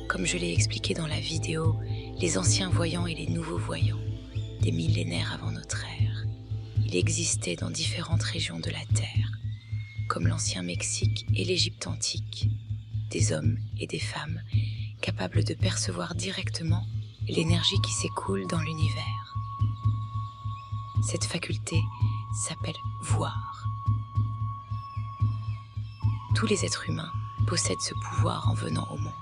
Comme je l'ai expliqué dans la vidéo, les anciens voyants et les nouveaux voyants, des millénaires avant notre ère, il existait dans différentes régions de la Terre, comme l'ancien Mexique et l'Égypte antique, des hommes et des femmes capables de percevoir directement l'énergie qui s'écoule dans l'univers. Cette faculté s'appelle voir. Tous les êtres humains possèdent ce pouvoir en venant au monde,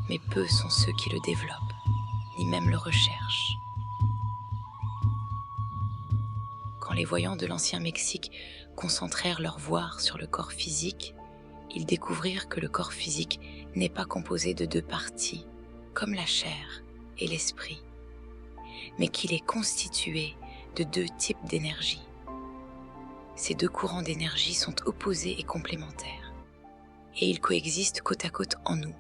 mais peu sont ceux qui le développent, ni même le recherchent. Quand les voyants de l'ancien Mexique concentrèrent leur voir sur le corps physique, ils découvrirent que le corps physique n'est pas composé de deux parties, comme la chair et l'esprit, mais qu'il est constitué de deux types d'énergie. Ces deux courants d'énergie sont opposés et complémentaires, et ils coexistent côte à côte en nous.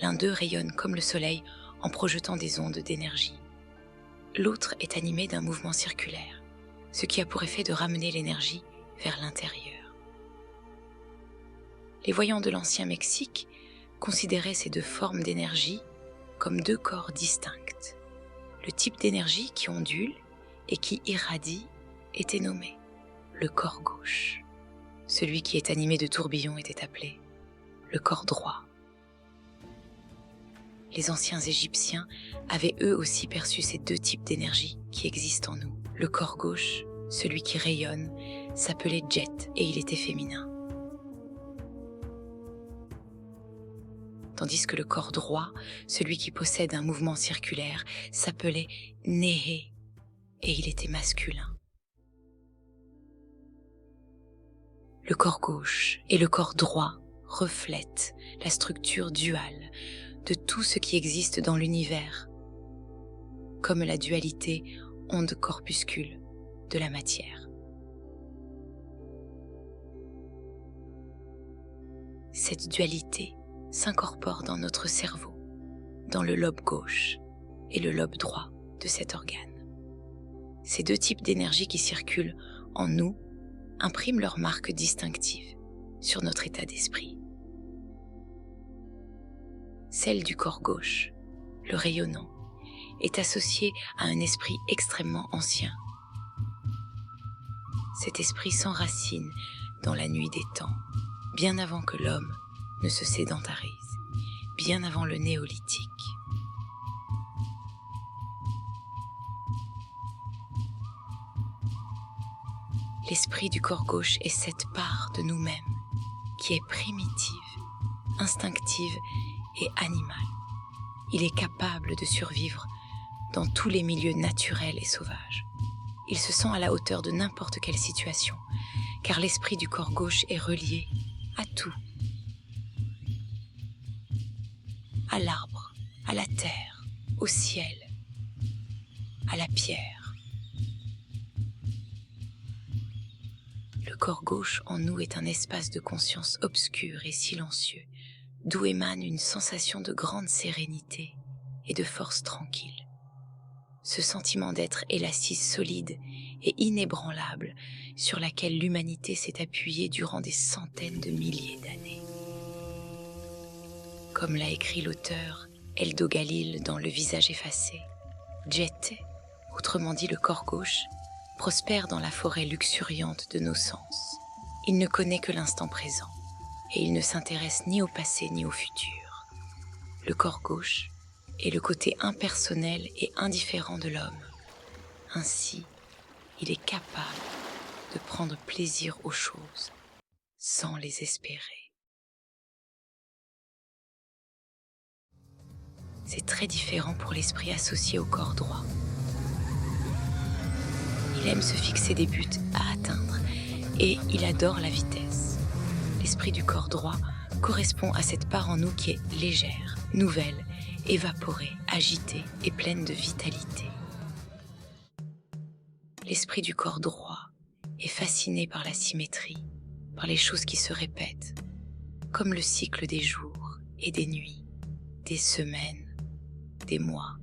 L'un d'eux rayonne comme le soleil en projetant des ondes d'énergie. L'autre est animé d'un mouvement circulaire, ce qui a pour effet de ramener l'énergie vers l'intérieur. Les voyants de l'ancien Mexique considéraient ces deux formes d'énergie comme deux corps distincts. Le type d'énergie qui ondule et qui irradie était nommé le corps gauche. Celui qui est animé de tourbillons était appelé le corps droit. Les anciens Égyptiens avaient eux aussi perçu ces deux types d'énergie qui existent en nous. Le corps gauche, celui qui rayonne, s'appelait Djet et il était féminin. Tandis que le corps droit, celui qui possède un mouvement circulaire, s'appelait Néhé et il était masculin. Le corps gauche et le corps droit reflètent la structure duale de tout ce qui existe dans l'univers, comme la dualité onde-corpuscule de la matière. Cette dualité s'incorpore dans notre cerveau, dans le lobe gauche et le lobe droit de cet organe. Ces deux types d'énergie qui circulent en nous impriment leur marque distinctive sur notre état d'esprit. Celle du corps gauche, le rayonnant, est associée à un esprit extrêmement ancien. Cet esprit s'enracine dans la nuit des temps, bien avant que l'homme ne se sédentarise, bien avant le néolithique. L'esprit du corps gauche est cette part de nous-mêmes qui est primitive, instinctive et animale. Il est capable de survivre dans tous les milieux naturels et sauvages. Il se sent à la hauteur de n'importe quelle situation, car l'esprit du corps gauche est relié à tout. À l'arbre, à la terre, au ciel, à la pierre. Le corps gauche en nous est un espace de conscience obscur et silencieux, d'où émane une sensation de grande sérénité et de force tranquille. Ce sentiment d'être est l'assise solide et inébranlable sur laquelle l'humanité s'est appuyée durant des centaines de milliers d'années. Comme l'a écrit l'auteur Eldo Galil dans Le visage effacé, Djet, autrement dit le corps gauche, prospère dans la forêt luxuriante de nos sens. Il ne connaît que l'instant présent et il ne s'intéresse ni au passé ni au futur. Le corps gauche est le côté impersonnel et indifférent de l'homme. Ainsi, il est capable de prendre plaisir aux choses sans les espérer. C'est très différent pour l'esprit associé au corps droit. Il aime se fixer des buts à atteindre et il adore la vitesse. L'esprit du corps droit correspond à cette part en nous qui est légère, nouvelle, évaporée, agitée et pleine de vitalité. L'esprit du corps droit est fasciné par la symétrie, par les choses qui se répètent, comme le cycle des jours et des nuits, des semaines, des mois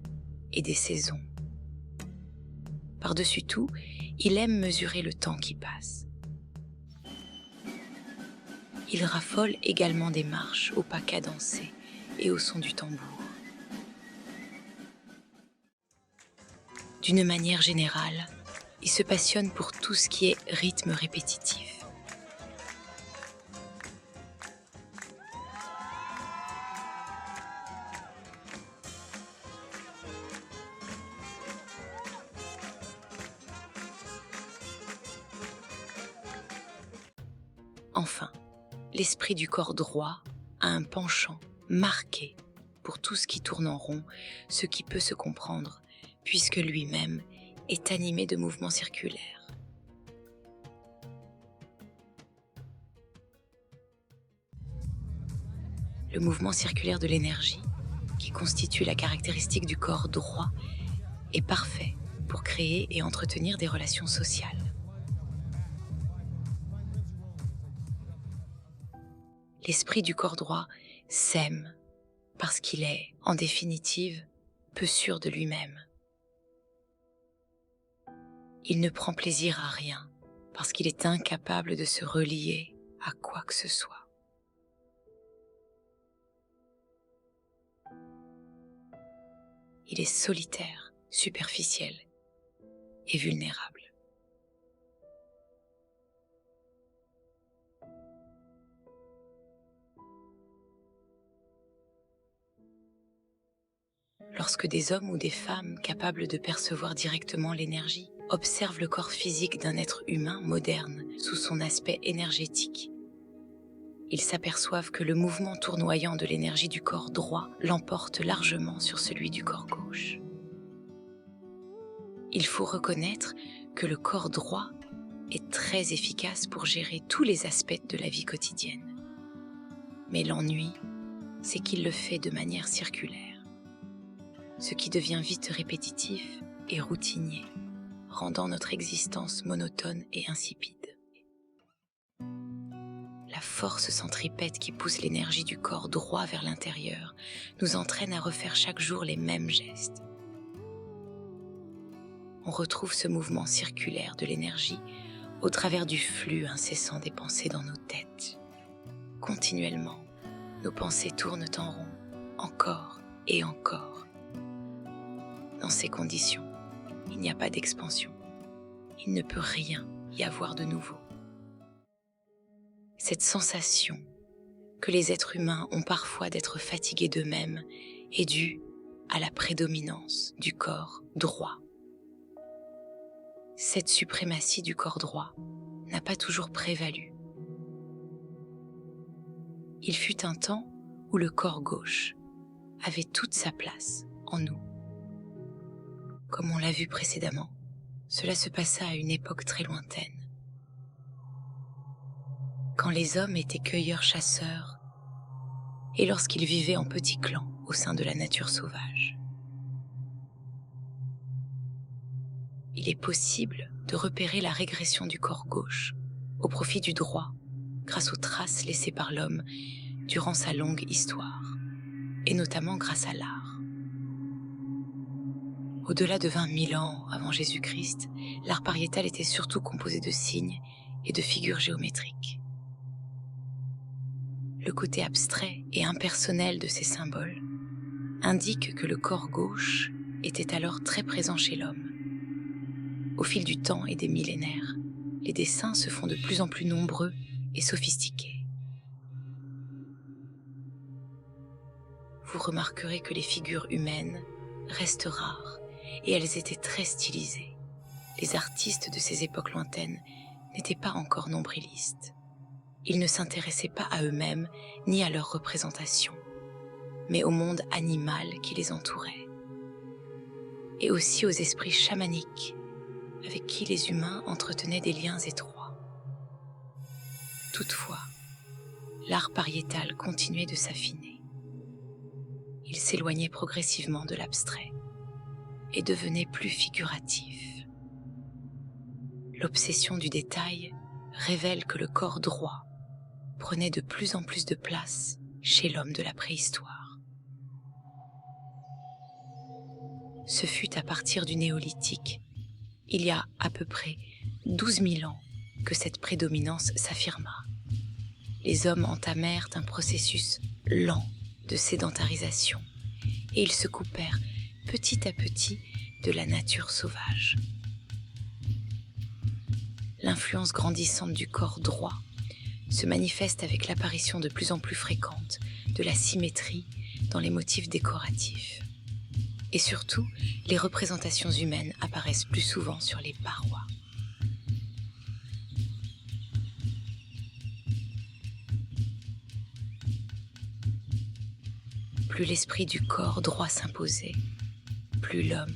et des saisons. Par-dessus tout, il aime mesurer le temps qui passe. Il raffole également des marches au pas cadencé et au son du tambour. D'une manière générale, il se passionne pour tout ce qui est rythme répétitif. Enfin, l'esprit du corps droit a un penchant marqué pour tout ce qui tourne en rond, ce qui peut se comprendre, puisque lui-même est animé de mouvements circulaires. Le mouvement circulaire de l'énergie, qui constitue la caractéristique du corps droit, est parfait pour créer et entretenir des relations sociales. L'esprit du corps droit s'aime parce qu'il est, en définitive, peu sûr de lui-même. Il ne prend plaisir à rien parce qu'il est incapable de se relier à quoi que ce soit. Il est solitaire, superficiel et vulnérable. Lorsque des hommes ou des femmes capables de percevoir directement l'énergie observent le corps physique d'un être humain moderne sous son aspect énergétique, ils s'aperçoivent que le mouvement tournoyant de l'énergie du corps droit l'emporte largement sur celui du corps gauche. Il faut reconnaître que le corps droit est très efficace pour gérer tous les aspects de la vie quotidienne. Mais l'ennui, c'est qu'il le fait de manière circulaire, ce qui devient vite répétitif et routinier, rendant notre existence monotone et insipide. La force centripète qui pousse l'énergie du corps droit vers l'intérieur nous entraîne à refaire chaque jour les mêmes gestes. On retrouve ce mouvement circulaire de l'énergie au travers du flux incessant des pensées dans nos têtes. Continuellement, nos pensées tournent en rond, encore et encore. Dans ces conditions, il n'y a pas d'expansion. Il ne peut rien y avoir de nouveau. Cette sensation que les êtres humains ont parfois d'être fatigués d'eux-mêmes est due à la prédominance du corps droit. Cette suprématie du corps droit n'a pas toujours prévalu. Il fut un temps où le corps gauche avait toute sa place en nous. Comme on l'a vu précédemment, cela se passa à une époque très lointaine, quand les hommes étaient cueilleurs-chasseurs et lorsqu'ils vivaient en petits clans au sein de la nature sauvage. Il est possible de repérer la régression du corps gauche au profit du droit grâce aux traces laissées par l'homme durant sa longue histoire, et notamment grâce à l'art. Au-delà de 20 000 ans avant Jésus-Christ, l'art pariétal était surtout composé de signes et de figures géométriques. Le côté abstrait et impersonnel de ces symboles indique que le corps gauche était alors très présent chez l'homme. Au fil du temps et des millénaires, les dessins se font de plus en plus nombreux et sophistiqués. Vous remarquerez que les figures humaines restent rares et elles étaient très stylisées. Les artistes de ces époques lointaines n'étaient pas encore nombrilistes. Ils ne s'intéressaient pas à eux-mêmes ni à leur représentation, mais au monde animal qui les entourait, et aussi aux esprits chamaniques avec qui les humains entretenaient des liens étroits. Toutefois, l'art pariétal continuait de s'affiner. Il s'éloignait progressivement de l'abstrait et devenait plus figuratif. L'obsession du détail révèle que le corps droit prenait de plus en plus de place chez l'homme de la préhistoire. Ce fut à partir du néolithique, il y a à peu près 12 000 ans, que cette prédominance s'affirma. Les hommes entamèrent un processus lent de sédentarisation, et ils se coupèrent petit à petit de la nature sauvage. L'influence grandissante du corps droit se manifeste avec l'apparition de plus en plus fréquente de la symétrie dans les motifs décoratifs. Et surtout, les représentations humaines apparaissent plus souvent sur les parois. Plus l'esprit du corps droit s'imposait, plus l'homme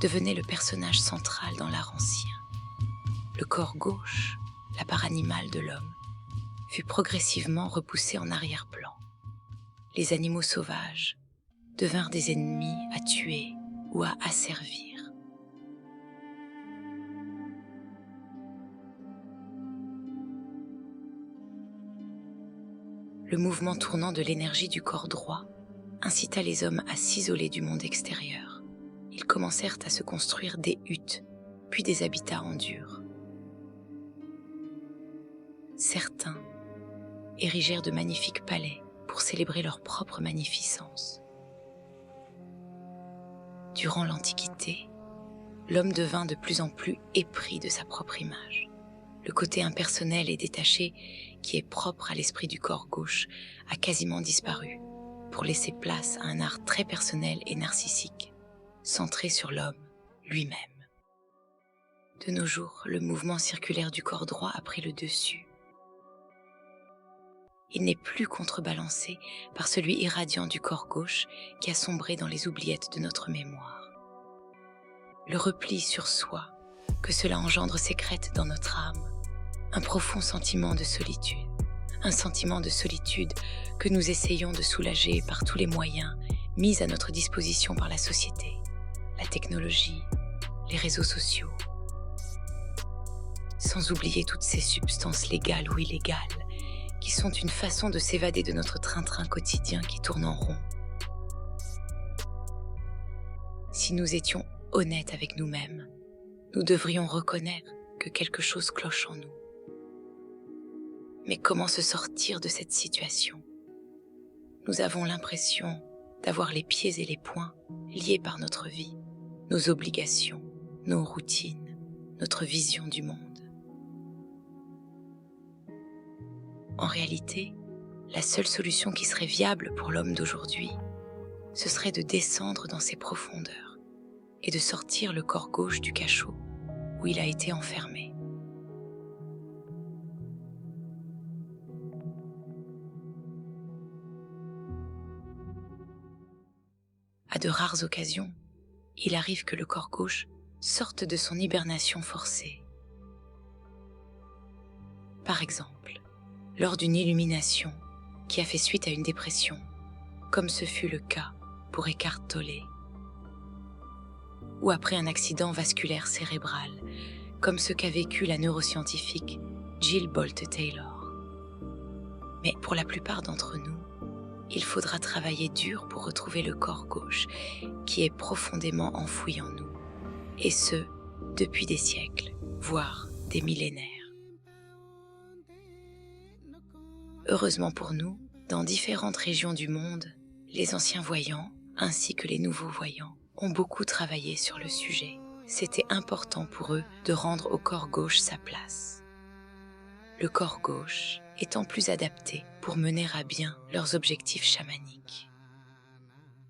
devenait le personnage central dans l'art ancien. Le corps gauche, la part animale de l'homme, fut progressivement repoussé en arrière-plan. Les animaux sauvages devinrent des ennemis à tuer ou à asservir. Le mouvement tournant de l'énergie du corps droit incita les hommes à s'isoler du monde extérieur. Ils commencèrent à se construire des huttes, puis des habitats en dur. Certains érigèrent de magnifiques palais pour célébrer leur propre magnificence. Durant l'Antiquité, l'homme devint de plus en plus épris de sa propre image. Le côté impersonnel et détaché, qui est propre à l'esprit du corps gauche, a quasiment disparu, pour laisser place à un art très personnel et narcissique, centré sur l'homme lui-même. De nos jours, le mouvement circulaire du corps droit a pris le dessus. Il n'est plus contrebalancé par celui irradiant du corps gauche qui a sombré dans les oubliettes de notre mémoire. Le repli sur soi que cela engendre sécrète dans notre âme un profond sentiment de solitude. Un sentiment de solitude que nous essayons de soulager par tous les moyens mis à notre disposition par la société, la technologie, les réseaux sociaux. Sans oublier toutes ces substances légales ou illégales qui sont une façon de s'évader de notre train-train quotidien qui tourne en rond. Si nous étions honnêtes avec nous-mêmes, nous devrions reconnaître que quelque chose cloche en nous. Mais comment se sortir de cette situation? Nous avons l'impression d'avoir les pieds et les poings liés par notre vie, nos obligations, nos routines, notre vision du monde. En réalité, la seule solution qui serait viable pour l'homme d'aujourd'hui, ce serait de descendre dans ses profondeurs et de sortir le corps gauche du cachot où il a été enfermé. À de rares occasions, il arrive que le corps gauche sorte de son hibernation forcée. Par exemple, lors d'une illumination qui a fait suite à une dépression, comme ce fut le cas pour Eckhart Tolle, ou après un accident vasculaire cérébral, comme ce qu'a vécu la neuroscientifique Jill Bolte Taylor. Mais pour la plupart d'entre nous, il faudra travailler dur pour retrouver le corps gauche qui est profondément enfoui en nous, et ce, depuis des siècles, voire des millénaires. Heureusement pour nous, dans différentes régions du monde, les anciens voyants, ainsi que les nouveaux voyants, ont beaucoup travaillé sur le sujet. C'était important pour eux de rendre au corps gauche sa place. Le corps gauche étant plus adapté pour mener à bien leurs objectifs chamaniques.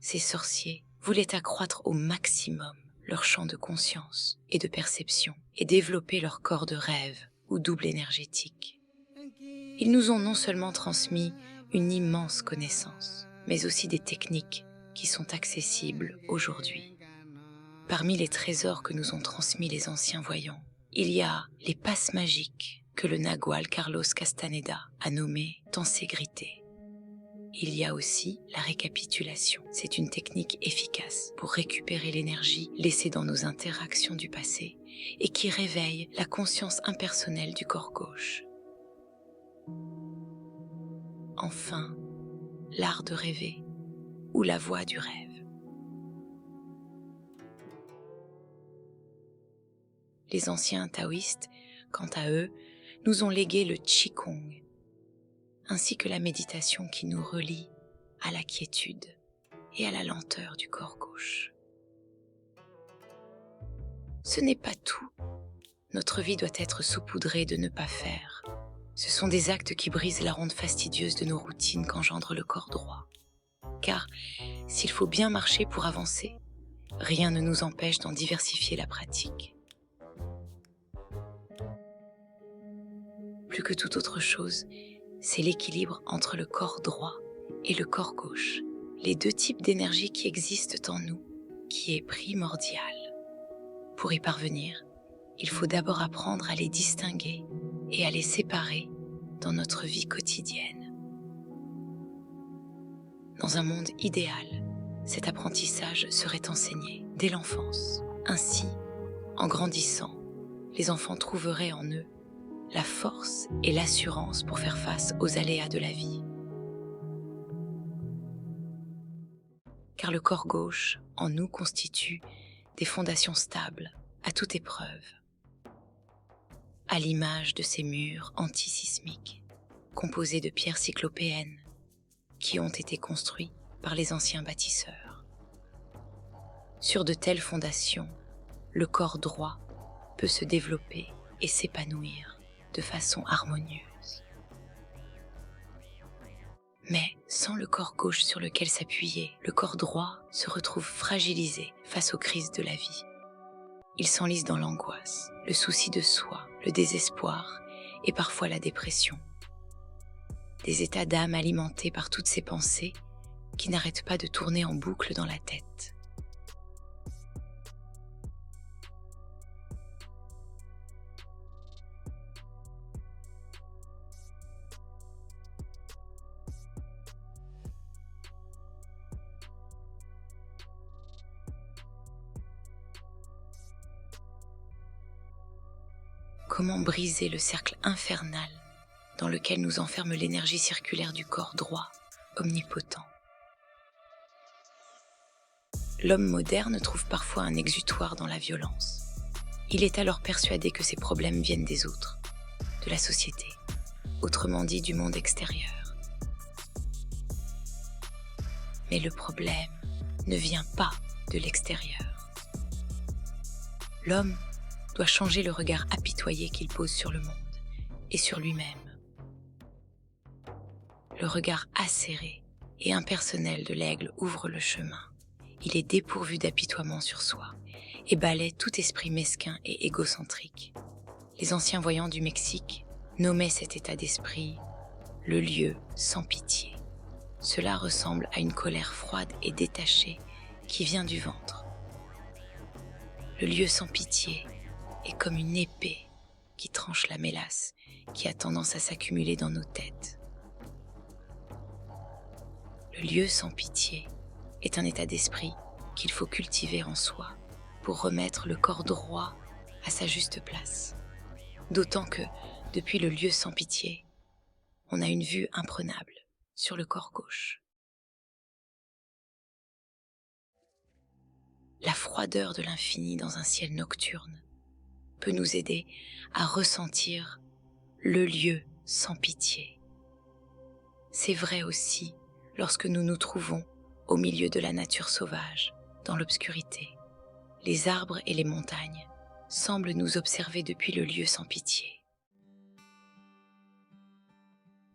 Ces sorciers voulaient accroître au maximum leur champ de conscience et de perception et développer leur corps de rêve ou double énergétique. Ils nous ont non seulement transmis une immense connaissance, mais aussi des techniques qui sont accessibles aujourd'hui. Parmi les trésors que nous ont transmis les anciens voyants, il y a les passes magiques que le nagual Carlos Castaneda a nommées tenségrité. Il y a aussi la récapitulation. C'est une technique efficace pour récupérer l'énergie laissée dans nos interactions du passé et qui réveille la conscience impersonnelle du corps gauche. Enfin, l'art de rêver ou la voie du rêve. Les anciens taoïstes, quant à eux, nous ont légué le Qigong, ainsi que la méditation qui nous relie à la quiétude et à la lenteur du corps gauche. Ce n'est pas tout. Notre vie doit être saupoudrée de ne pas faire. Ce sont des actes qui brisent la ronde fastidieuse de nos routines qu'engendre le corps droit. Car s'il faut bien marcher pour avancer, rien ne nous empêche d'en diversifier la pratique. Plus que toute autre chose, c'est l'équilibre entre le corps droit et le corps gauche, les deux types d'énergie qui existent en nous, qui est primordial. Pour y parvenir, il faut d'abord apprendre à les distinguer et à les séparer dans notre vie quotidienne. Dans un monde idéal, cet apprentissage serait enseigné dès l'enfance. Ainsi, en grandissant, les enfants trouveraient en eux la force et l'assurance pour faire face aux aléas de la vie. Car le corps gauche, en nous, constitue des fondations stables à toute épreuve, à l'image de ces murs antisismiques, composés de pierres cyclopéennes, qui ont été construits par les anciens bâtisseurs. Sur de telles fondations, le corps droit peut se développer et s'épanouir de façon harmonieuse. Mais sans le corps gauche sur lequel s'appuyer, le corps droit se retrouve fragilisé face aux crises de la vie. Il s'enlise dans l'angoisse, le souci de soi, le désespoir et parfois la dépression. Des états d'âme alimentés par toutes ces pensées qui n'arrêtent pas de tourner en boucle dans la tête. Comment briser le cercle infernal dans lequel nous enferme l'énergie circulaire du corps droit, omnipotent? L'homme moderne trouve parfois un exutoire dans la violence. Il est alors persuadé que ses problèmes viennent des autres, de la société, autrement dit du monde extérieur. Mais le problème ne vient pas de l'extérieur. L'homme doit changer le regard apitoyé qu'il pose sur le monde et sur lui-même. Le regard acéré et impersonnel de l'aigle ouvre le chemin. Il est dépourvu d'apitoiement sur soi et balaie tout esprit mesquin et égocentrique. Les anciens voyants du Mexique nommaient cet état d'esprit le lieu sans pitié. Cela ressemble à une colère froide et détachée qui vient du ventre. Le lieu sans pitié est comme une épée qui tranche la mélasse qui a tendance à s'accumuler dans nos têtes. Le lieu sans pitié est un état d'esprit qu'il faut cultiver en soi pour remettre le corps droit à sa juste place. D'autant que, depuis le lieu sans pitié, on a une vue imprenable sur le corps gauche. La froideur de l'infini dans un ciel nocturne peut nous aider à ressentir le lieu sans pitié. C'est vrai aussi lorsque nous nous trouvons au milieu de la nature sauvage, dans l'obscurité. Les arbres et les montagnes semblent nous observer depuis le lieu sans pitié.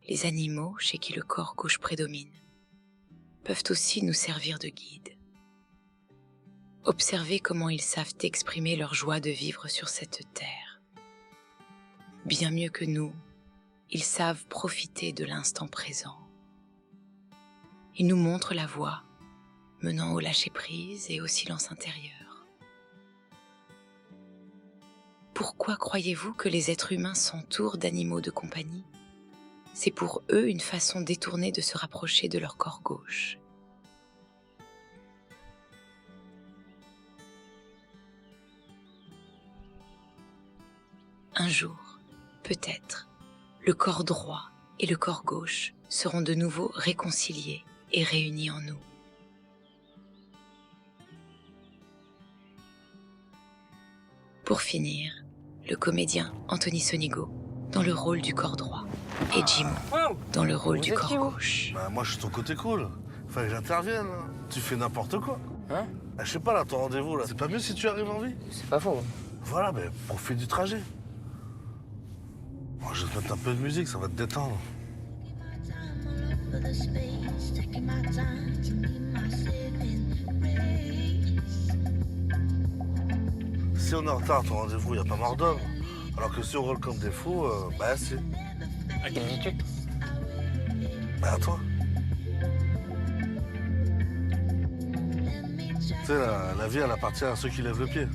Les animaux, chez qui le corps gauche prédomine, peuvent aussi nous servir de guide. Observez comment ils savent exprimer leur joie de vivre sur cette terre. Bien mieux que nous, ils savent profiter de l'instant présent. Ils nous montrent la voie, menant au lâcher-prise et au silence intérieur. Pourquoi croyez-vous que les êtres humains s'entourent d'animaux de compagnie? C'est pour eux une façon détournée de se rapprocher de leur corps gauche. Un jour, peut-être, le corps droit et le corps gauche seront de nouveau réconciliés et réunis en nous. Pour finir, le comédien Anthony Sonigo dans le rôle du corps droit et Jimon dans le rôle du corps gauche. Moi, je suis ton côté cool. Fallait que j'intervienne, là. Tu fais n'importe quoi. Hein? Ah, je sais pas, là, ton rendez-vous, là. C'est pas mieux si tu arrives en vie? C'est pas faux. Voilà, mais profite du trajet. Bon, je vais te mettre un peu de musique, ça va te détendre. Si on est en retard à ton rendez-vous, y a pas mort d'homme. Alors que si on roule comme des fous, bah si. À qui dis-tu? Bah à toi. Tu sais, la vie, elle appartient à ceux qui lèvent le pied.